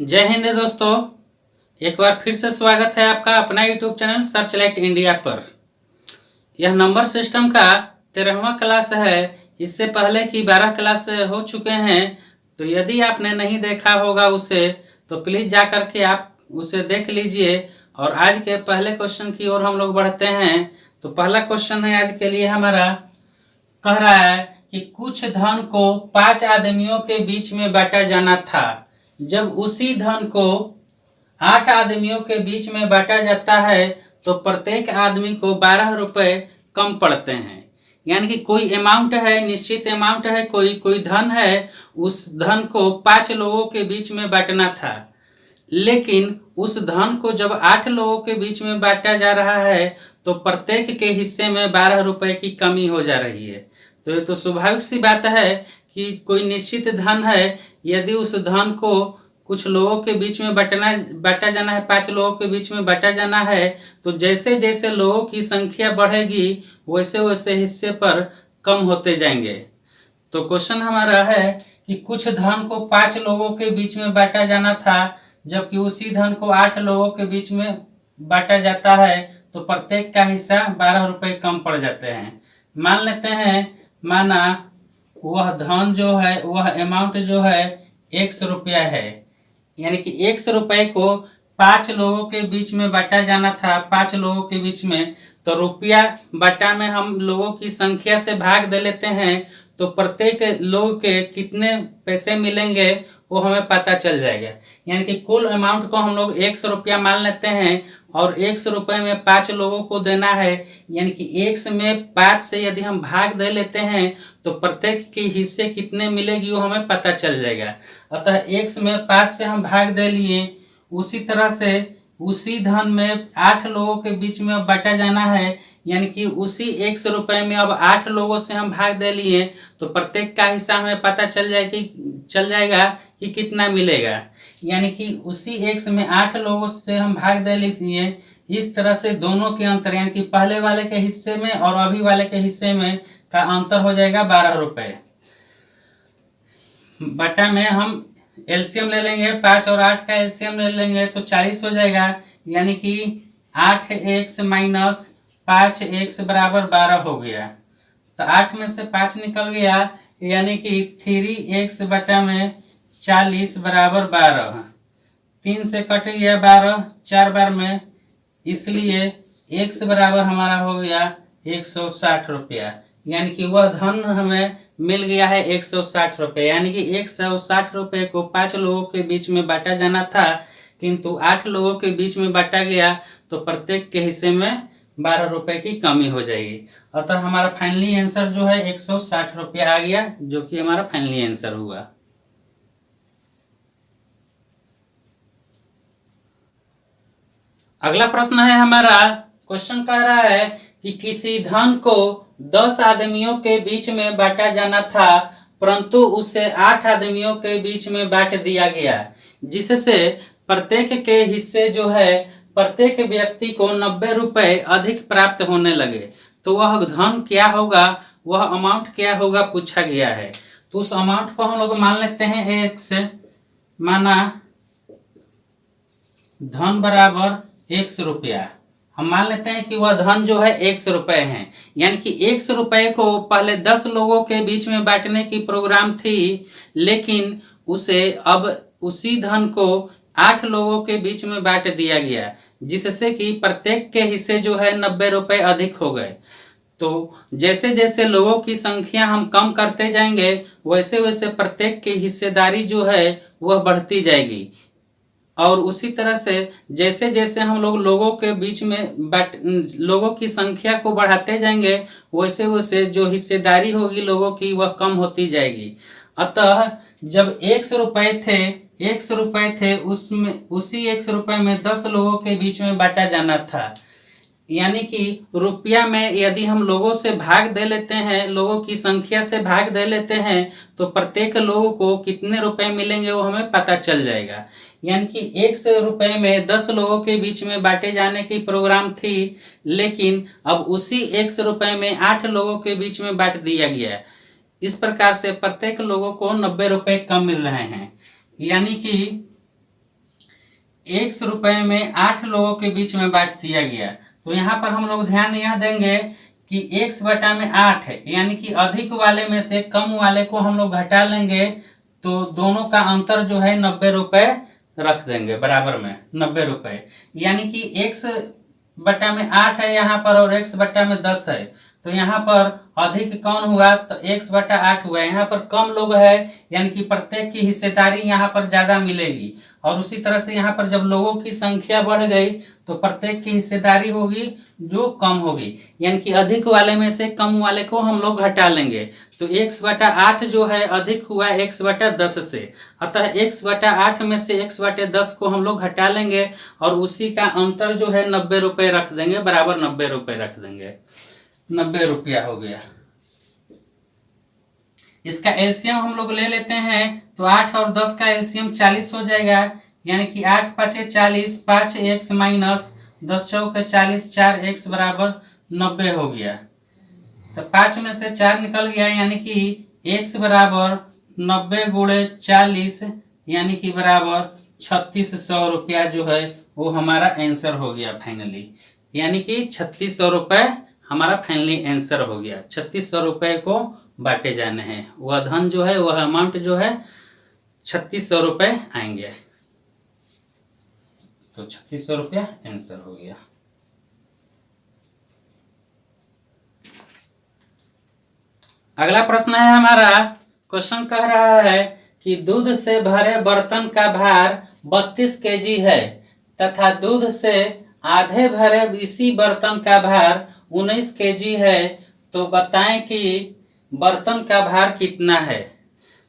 जय हिंद दोस्तों। एक बार फिर से स्वागत है आपका अपना यूट्यूब चैनल सर्चलाइट इंडिया पर। यह नंबर सिस्टम का 13वां क्लास है। इससे पहले की 12 क्लास हो चुके हैं, तो यदि आपने नहीं देखा होगा उसे तो प्लीज जा करके आप उसे देख लीजिए। और आज के पहले क्वेश्चन की ओर हम लोग बढ़ते हैं। तो पहला क्वेश्चन है आज के लिए हमारा, कह रहा है कि कुछ धन को 5 आदमियों के बीच में बांटा जाना था। जब उसी धन को 8 आदमियों के बीच में बांटा जाता है तो प्रत्येक आदमी को 12 रुपए कम पड़ते हैं। यानी कि कोई अमाउंट है, निश्चित अमाउंट है, कोई धन है, उस धन को 5 लोगों के बीच में बांटना था। लेकिन उस धन को जब 8 लोगों के बीच में बांटा जा रहा है तो प्रत्येक के हिस्से में 12 रुपए की कमी हो जा रही है। तो ये तो स्वाभाविक सी बात है कि कोई निश्चित धन है, यदि उस धन को कुछ लोगों के बीच में बांटा जाना है, 5 लोगों के बीच में बांटा जाना है, तो जैसे जैसे लोगों की संख्या बढ़ेगी वैसे वैसे हिस्से पर कम होते जाएंगे। तो क्वेश्चन हमारा है कि कुछ धन को 5 लोगों के बीच में बांटा जाना था, जबकि उसी धन को 8 लोगों के बीच में बांटा जाता है तो प्रत्येक का हिस्सा 12 रुपए कम पड़ जाते हैं। मान लेते हैं, माना वह धन जो है, वह अमाउंट जो है 100 रुपया है। यानी कि 100 रुपए को 5 लोगों के बीच में बांटा जाना था, 5 लोगों के बीच में। तो रुपया बटा में हम लोगों की संख्या से भाग दे लेते हैं, तो प्रत्येक लोग के कितने पैसे मिलेंगे वो हमें पता चल जाएगा। यानी कि कुल अमाउंट को हम लोग 100 रुपया मान लेते हैं और 100 रुपये में 5 लोगों को देना है। यानी कि 100 में 5 से यदि हम भाग दे लेते हैं तो प्रत्येक के हिस्से कितने मिलेगी वो हमें पता चल जाएगा। अतः 100 में 5 से हम भाग दे लिए। उसी तरह से उसी धन में 8 लोगों के बीच में अब बांटा जाना है। यानी कि उसी 100 रुपये में अब 8 लोगों से हम भाग दे लिए तो प्रत्येक का हिस्सा हमें पता चल जाएगा कि कितना मिलेगा। यानी कि उसी 100 में 8 लोगों से हम भाग दे लिए। इस तरह से दोनों के अंतर, यानी कि पहले वाले के हिस्से में और अभी वाले के हिस्से में का अंतर हो जाएगा 12 रुपये। बटा में हम एलसीएम ले लेंगे, 5 और 8 का एलसीएम ले लेंगे तो 40 हो जाएगा। यानी कि 8x माइनस 5x बराबर 12 हो गया। तो 8 में से 5 निकल गया, यानी कि 3x बटा में 40 बराबर 12। 3 से कट गया 12 4 बार में, इसलिए x बराबर हमारा हो गया 160 रुपया। यानी कि वह धन हमें मिल गया है 160 रुपये। यानी कि 160 रुपये को 5 लोगों के बीच में बांटा जाना था, किंतु 8 लोगों के बीच में बांटा गया तो प्रत्येक के हिस्से में 12 रुपये की कमी हो जाएगी। अतः हमारा फाइनली आंसर जो है 160 रुपया आ गया, जो कि हमारा फाइनली आंसर हुआ। अगला प्रश्न है हमारा, क्वेश्चन कह रहा है कि किसी धन को 10 आदमियों के बीच में बांटा जाना था, परंतु उसे 8 आदमियों के बीच में बांट दिया गया, जिससे प्रत्येक के हिस्से जो है प्रत्येक व्यक्ति को 90 रुपए अधिक प्राप्त होने लगे। तो वह धन क्या होगा, वह अमाउंट क्या होगा पूछा गया है। तो उस अमाउंट को हम लोग मान लेते हैं x, माना धन बराबर 100 रुपया। हम मान लेते हैं कि वह धन जो है 100 रुपये है। यानी कि 100 रुपये को पहले 10 लोगों के बीच में बांटने की प्रोग्राम थी, लेकिन उसे अब उसी धन को 8 लोगों के बीच में बांट दिया गया, जिससे कि प्रत्येक के हिस्से जो है 90 रुपये अधिक हो गए। तो जैसे जैसे लोगों की संख्या हम कम करते जाएंगे वैसे वैसे प्रत्येक की हिस्सेदारी जो है वह बढ़ती जाएगी। और उसी तरह से जैसे जैसे हम लोग लोगों के बीच में लोगों की संख्या को बढ़ाते जाएंगे वैसे वैसे जो हिस्सेदारी होगी लोगों की वह कम होती जाएगी। अतः जब 100 रुपये थे उसमें उसी 100 रुपये में 10 लोगों के बीच में बांटा जाना था। यानी कि रुपया में यदि हम लोगों से भाग दे लेते हैं, लोगों की संख्या से भाग दे लेते हैं, तो प्रत्येक लोगों को कितने रुपए मिलेंगे वो हमें पता चल जाएगा। यानी कि 100 रुपये में 10 लोगों के बीच में बांटे जाने की प्रोग्राम थी, लेकिन अब उसी 100 रुपये में 8 लोगों के बीच में बांट दिया गया। इस प्रकार से प्रत्येक लोगों को 90 रुपये कम मिल रहे हैं। यानी कि x रुपए में 8 लोगों के बीच में बांट दिया गया। तो यहाँ पर हम लोग ध्यान यह देंगे कि x बटा में 8 है, यानी कि अधिक वाले में से कम वाले को हम लोग घटा लेंगे, तो दोनों का अंतर जो है 90 रुपए रख देंगे बराबर में 90 रुपए। यानी कि x बटा में 8 है यहाँ पर और x बटा में 10 है, तो यहाँ पर अधिक कौन हुआ, तो x बटा 8 हुआ। यहाँ पर कम लोग है, यानी कि प्रत्येक की हिस्सेदारी यहाँ पर ज्यादा मिलेगी। और उसी तरह से यहाँ पर जब लोगों की संख्या बढ़ गई तो प्रत्येक की हिस्सेदारी होगी जो कम होगी, यानी कि अधिक वाले में से कम वाले को हम लोग घटा लेंगे। तो x बटा 8 जो है अधिक हुआ x बटा 10 से, अतः x बटा 8 में से x बटे 10 को हम लोग घटा लेंगे और उसी का अंतर जो है 90 रुपए रख देंगे, बराबर 90 रुपए रख देंगे। 90 रुपया हो गया। इसका एलसीएम हम लोग ले लेते हैं, तो 8 और 10 का एलसीएम 40 हो जाएगा, यानी कि 8 पाँचे 40, 5x माइनस 10 चौके 40, 4x बराबर 90 हो गया। तो 5 में से 4 निकल गया, यानी कि x बराबर 90 गुणे 40, यानी कि बराबर 3600 रुपया जो है वो हमारा आंसर हो गया फाइनली। यानी कि 3600 रुपये हमारा फाइनली आंसर हो गया। 3600 रुपये को बांटे जाने हैं, वह धन जो है वह अमाउंट जो है 3600 रुपये आएंगे। तो 3600 रुपया आंसर हो गया। अगला प्रश्न है हमारा, क्वेश्चन कह रहा है कि दूध से भरे बर्तन का भार 32 केजी है तथा दूध से आधे भरे इसी बर्तन का भार 19 केजी है, तो बताएं कि बर्तन का भार कितना है।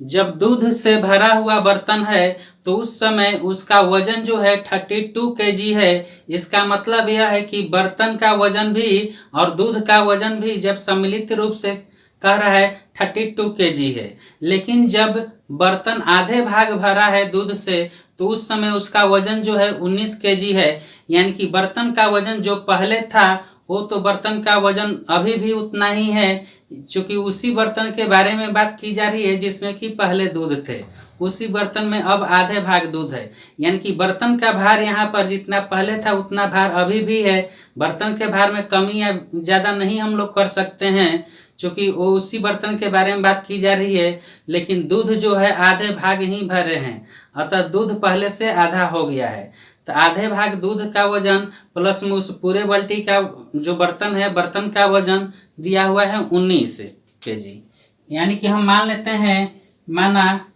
जब दूध से भरा हुआ बर्तन है तो उस समय उसका वजन जो है 32 केजी है। इसका मतलब यह है कि बर्तन का वजन भी और दूध का वजन भी जब सम्मिलित रूप से कह रहा है 32 केजी है, लेकिन जब बर्तन आधे भाग भरा है दूध से तो उस समय उसका वजन जो है 19 केजी है। यानी कि बर्तन का वजन जो पहले था वो तो बर्तन का वजन अभी भी उतना ही है, क्योंकि उसी बर्तन के बारे में बात की जा रही है जिसमें कि पहले दूध थे। उसी बर्तन में अब आधे भाग दूध है, यानी कि बर्तन का भार यहाँ पर जितना पहले था उतना भार अभी भी है। बर्तन के भार में कमी या ज़्यादा नहीं हम लोग कर सकते हैं, क्योंकि वो उसी बर्तन के बारे में बात की जा रही है। लेकिन दूध जो है आधे भाग ही भरे हैं, अतः दूध पहले से आधा हो गया है। तो आधे भाग दूध का वजन प्लस में उस पूरे बाल्टी का जो बर्तन है बर्तन का वजन दिया हुआ है 19 केजी। यानी कि हम मान लेते हैं, माना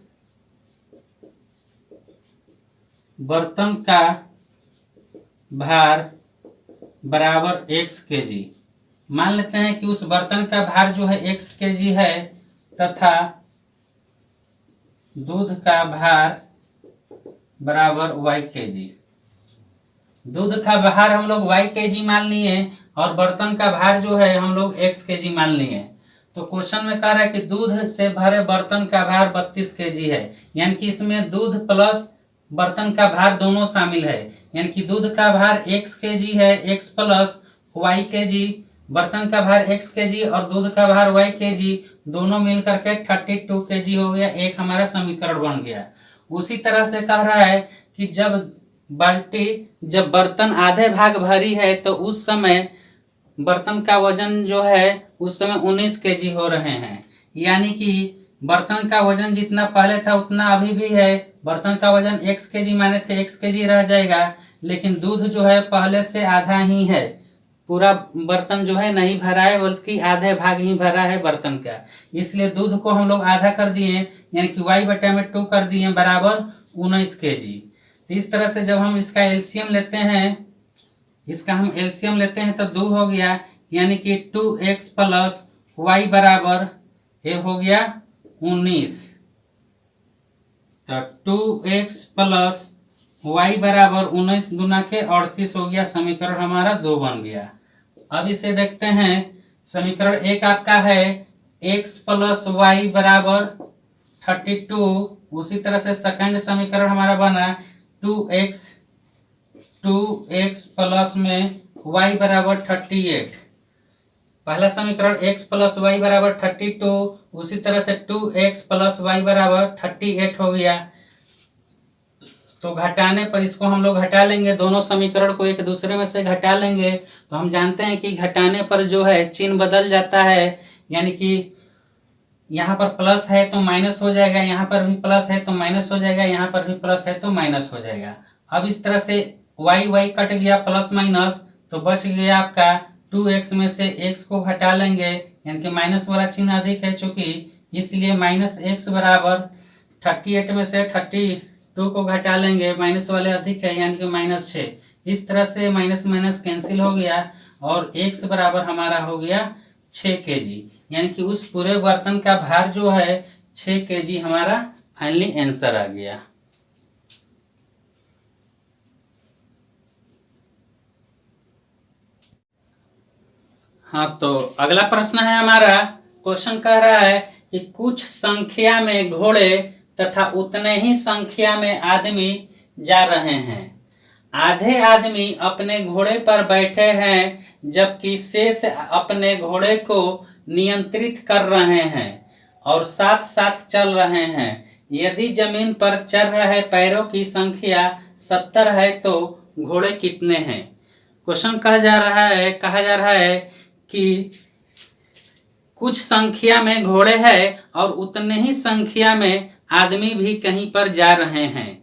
बर्तन का भार बराबर x केजी। मान लेते हैं कि उस बर्तन का भार जो है x केजी है तथा दूध का भार बराबर y केजी। दूध का भार हम लोग y केजी मान लिए और बर्तन का भार जो है हम लोग x केजी मान लिए। तो क्वेश्चन में कह रहा है कि दूध से भरे बर्तन का भार 32 केजी है, यानी कि इसमें दूध प्लस बर्तन का भार दोनों शामिल है। यानी कि दूध का भार x केजी है, x प्लस y केजी, बर्तन का भार x केजी और दूध का भार y केजी, दोनों मिल करके 32 केजी हो गया। एक हमारा समीकरण बन गया। उसी तरह से कह रहा है कि जब बर्तन आधे भाग भरी है तो उस समय बर्तन का वजन जो है उस समय 19 केजी हो रहे हैं। यानी कि बर्तन का वजन जितना पहले था उतना अभी भी है। बर्तन का वजन x केजी माने थे, x केजी रह जाएगा, लेकिन दूध जो है पहले से आधा ही है। पूरा बर्तन जो है नहीं भरा है, बल्कि आधे भाग ही भरा है बर्तन का, इसलिए दूध को हम लोग आधा कर दिए, यानी कि y बटा में 2 कर दिए बराबर 19 केजी। तो इस तरह से जब हम इसका एलसीएम लेते हैं, तो 2 हो गया, यानी कि 2x प्लस y बराबर ये हो गया 19। तो 2x प्लस y बराबर 19 दूना के 38 हो गया। समीकरण हमारा 2 बन गया। अब इसे देखते हैं, समीकरण 1 आपका है x प्लस y बराबर 32। उसी तरह से सेकंड समीकरण हमारा बना 2x प्लस में y बराबर 38। पहला समीकरण x प्लस y बराबर 32, उसी तरह से 2x प्लस y बराबर 38 हो गया। तो घटाने पर इसको हम लोग घटा लेंगे, दोनों समीकरण को एक दूसरे में से घटा लेंगे। तो हम जानते हैं कि घटाने पर जो है चिन्ह बदल जाता है, यानी कि यहाँ पर प्लस है तो माइनस हो जाएगा, यहाँ पर भी प्लस है तो माइनस हो जाएगा, यहाँ पर भी प्लस है तो माइनस हो जाएगा। अब इस तरह से वाई वाई कट गया प्लस माइनस, तो बच गया आपका 2x में से x को घटा लेंगे, यानी कि माइनस वाला चिन्ह अधिक है चूंकि, इसलिए माइनस एक्स बराबर 38 में से 32 को घटा लेंगे, माइनस वाले अधिक है यानी कि -6। इस तरह से माइनस माइनस कैंसिल हो गया और x बराबर हमारा हो गया 6 kg, यानी कि उस पूरे बर्तन का भार जो है 6 kg हमारा फाइनली आंसर आ गया। हाँ, तो अगला प्रश्न है हमारा। क्वेश्चन कह रहा है कि कुछ संख्या में घोड़े तथा उतने ही संख्या में आदमी जा रहे हैं। आधे आदमी अपने घोड़े पर बैठे हैं जबकि शेष अपने घोड़े को नियंत्रित कर रहे हैं और साथ साथ चल रहे हैं। यदि जमीन पर चल रहे पैरों की संख्या 70 है तो घोड़े कितने हैं? क्वेश्चन कहा जा रहा है कि कुछ संख्या में घोड़े हैं और उतने ही संख्या में आदमी भी कहीं पर जा रहे हैं।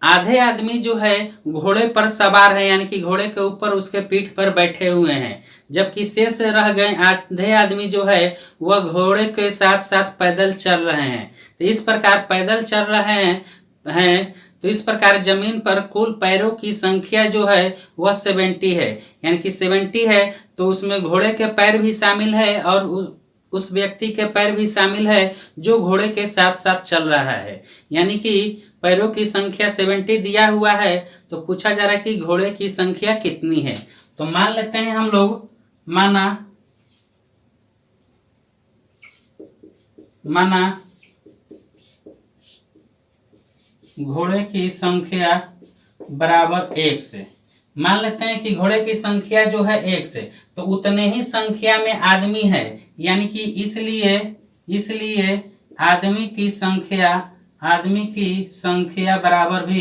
आधे आदमी जो है घोड़े पर सवार है, यानी कि घोड़े के ऊपर उसके पीठ पर बैठे हुए हैं, जबकि शेष रह गए आधे आदमी जो है वह घोड़े के साथ साथ पैदल चल रहे हैं। तो इस प्रकार पैदल चल रहे हैं तो इस प्रकार जमीन पर कुल पैरों की संख्या जो है वह 70 है, यानी कि 70 है तो उसमें घोड़े के पैर भी शामिल है और उस व्यक्ति के पैर भी शामिल है जो घोड़े के साथ साथ चल रहा है, यानी कि पैरों की संख्या 70 दिया हुआ है। तो पूछा जा रहा है कि घोड़े की संख्या कितनी है। तो मान लेते हैं हम लोग, माना घोड़े की संख्या बराबर 1 से, मान लेते हैं कि घोड़े की संख्या जो है 1 से, तो उतने ही संख्या में आदमी है, यानी कि इसलिए आदमी की संख्या बराबर भी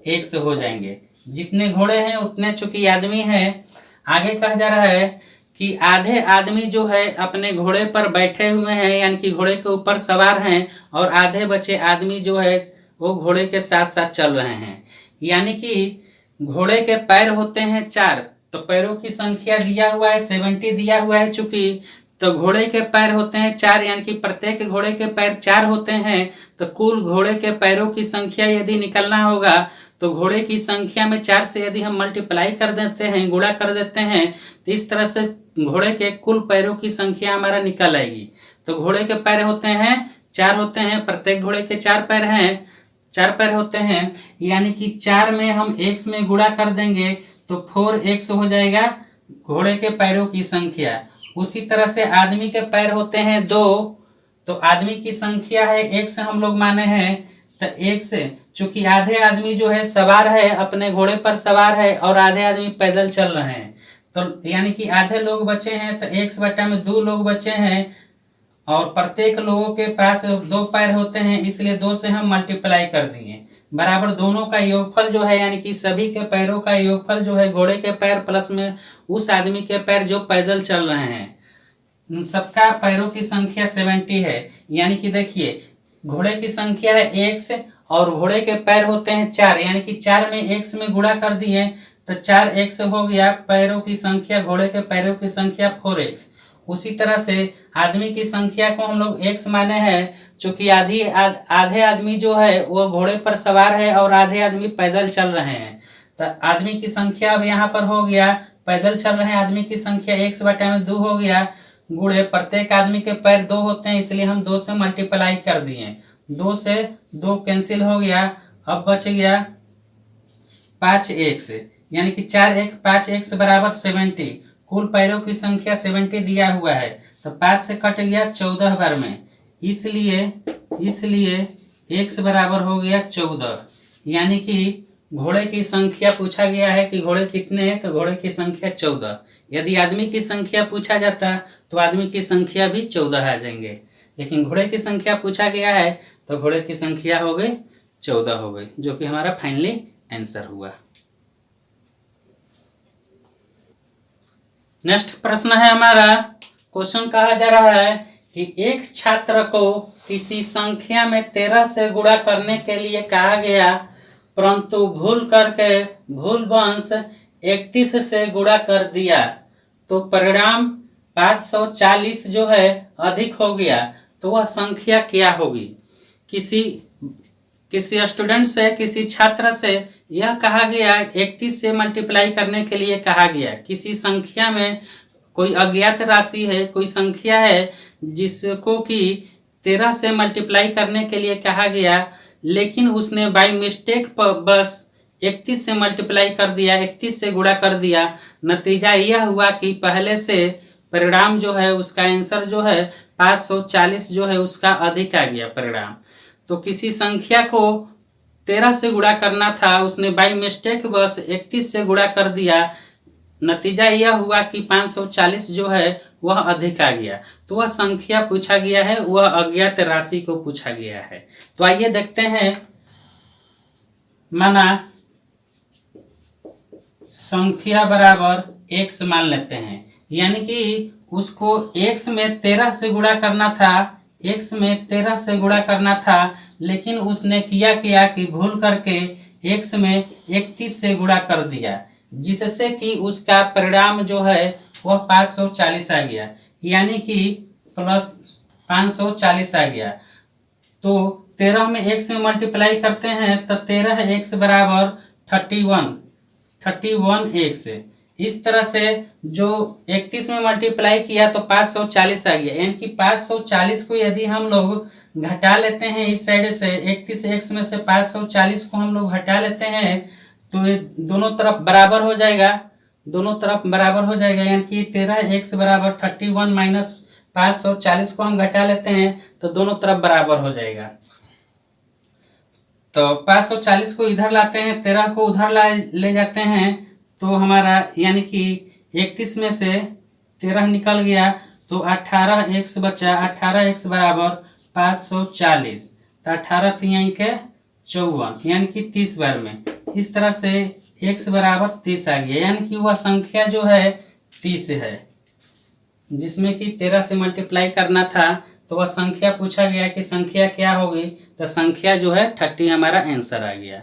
1 से हो जाएंगे। जितने घोड़े हैं उतने चूंकि आदमी हैं। आगे कहा जा रहा है कि आधे आदमी जो है अपने घोड़े पर बैठे हुए हैं, यानी कि घोड़े के ऊपर सवार हैं, और आधे बचे आदमी जो है वो घोड़े के साथ साथ चल रहे हैं। यानी कि घोड़े के पैर होते हैं 4, तो पैरों की संख्या दिया हुआ है 70 दिया हुआ है चूंकि, तो घोड़े के पैर होते हैं 4, यानी कि प्रत्येक घोड़े के पैर 4 होते हैं। तो कुल घोड़े के पैरों की संख्या यदि निकलना होगा तो घोड़े की संख्या में 4 से यदि हम मल्टीप्लाई कर देते हैं, गुणा कर देते हैं, तो इस तरह से घोड़े के कुल पैरों की संख्या हमारा निकल आएगी। तो घोड़े के पैर होते हैं 4 होते हैं, प्रत्येक घोड़े के 4 पैर होते हैं, यानी कि 4 में हम x में गुणा कर देंगे तो 4x हो जाएगा घोड़े के पैरों की संख्या। उसी तरह से आदमी के पैर होते हैं 2, तो आदमी की संख्या है x हम लोग माने हैं, तो x चूंकि आधे आदमी जो है सवार है, अपने घोड़े पर सवार है और आधे आदमी पैदल चल रहे हैं, तो यानी कि आधे लोग बचे हैं, तो x बटा में 2 लोग बचे हैं और प्रत्येक लोगों के पास 2 पैर होते हैं, इसलिए 2 से हम मल्टीप्लाई कर दिए, बराबर दोनों का योगफल जो है, यानी कि सभी के पैरों का योगफल जो है घोड़े के पैर प्लस में उस आदमी के पैर जो पैदल चल रहे हैं, इन सबका पैरों की संख्या 70 है। यानी कि देखिए घोड़े की संख्या है x और घोड़े के पैर होते हैं 4, यानी कि 4 में x में गुणा कर दिए तो 4x हो गया पैरों की संख्या, घोड़े के पैरों की संख्या 4x। उसी तरह से आदमी की संख्या को हम लोग x माने हैं चूंकि आधे आदमी जो है वो घोड़े पर सवार है और आधे आदमी पैदल चल रहे हैं। तो आदमी की संख्या अब यहाँ पर हो गया, पैदल चल रहे हैं आदमी की संख्या x बटा में 2 हो गया, गुणे प्रत्येक आदमी के पैर 2 होते हैं, इसलिए हम 2 से मल्टीप्लाई कर दिए, 2 से 2 कैंसिल हो गया, अब बच गया 5x, यानी कि 4x 5x बराबर 70। कुल पैरों की संख्या 70 दिया हुआ है, तो 5 से कट गया 14 बार में, इसलिए x बराबर हो गया 14। यानी कि घोड़े की संख्या पूछा गया है कि घोड़े कितने हैं, तो घोड़े की संख्या 14। यदि आदमी की संख्या पूछा जाता तो आदमी की संख्या भी 14 आ जाएंगे, लेकिन घोड़े की संख्या पूछा गया है तो घोड़े की संख्या हो गई 14 हो गई, जो कि हमारा फाइनली आंसर हुआ। नेक्स्ट प्रश्न है हमारा, क्वेश्चन कहा जा रहा है कि एक छात्र को किसी संख्या में 13 से गुणा करने के लिए कहा गया, परंतु भूल करके भूलवश 31 से गुणा कर दिया, तो परिणाम 540 जो है अधिक हो गया, तो वह संख्या क्या होगी। किसी स्टूडेंट से, किसी छात्र से यह कहा गया 31 से मल्टीप्लाई करने के लिए कहा गया। किसी संख्या में कोई अज्ञात राशि है, कोई संख्या है जिसको कि 13 से मल्टीप्लाई करने के लिए कहा गया, लेकिन उसने बाय मिस्टेक बस 31 से मल्टीप्लाई कर दिया, 31 से गुणा कर दिया। नतीजा यह हुआ कि पहले से परिणाम जो है उसका आंसर जो है 540 जो है उसका अधिक आ गया परिणाम। तो किसी संख्या को 13 से गुणा करना था, उसने बाय मिस्टेक बस 31 से गुणा कर दिया। नतीजा यह हुआ कि 540 जो है वह अधिक आ गया। तो वह संख्या पूछा गया है, वह अज्ञात राशि को पूछा गया है। तो आइए देखते हैं, माना संख्या बराबर x मान लेते हैं, यानी कि उसको x में 13 से गुणा करना था, x में 13 से गुणा करना था, लेकिन उसने किया कि भूल करके x में 31 से गुणा कर दिया, जिससे कि उसका परिणाम जो है वह 540 आ गया, यानी कि प्लस 540 आ गया। तो 13 में x में मल्टीप्लाई करते हैं तो 13x बराबर 31x। इस तरह से जो 31 में मल्टीप्लाई किया तो 540 आ गया, यानी कि 540 को यदि हम लोग घटा लेते हैं इस साइड से, 31x में से 540 को हम लोग घटा लेते हैं तो ये दोनों तरफ बराबर हो जाएगा, दोनों तरफ बराबर हो जाएगा, यानी कि 13x बराबर 31 माइनस 540 को हम घटा लेते हैं तो दोनों तरफ बराबर हो जाएगा। तो 540 को इधर लाते हैं, 13 को उधर ले जाते हैं, तो हमारा यानी कि 31 में से 13 निकल गया तो 18x बचा, 18x बराबर 540, तो 18 3 के 54, यानी कि 30 बार में। इस तरह से x बराबर 30 आ गया, यानी कि वह संख्या जो है 30 है, जिसमें कि 13 से मल्टीप्लाई करना था। तो वह संख्या पूछा गया कि संख्या क्या होगी, तो संख्या जो है 30 हमारा आंसर आ गया।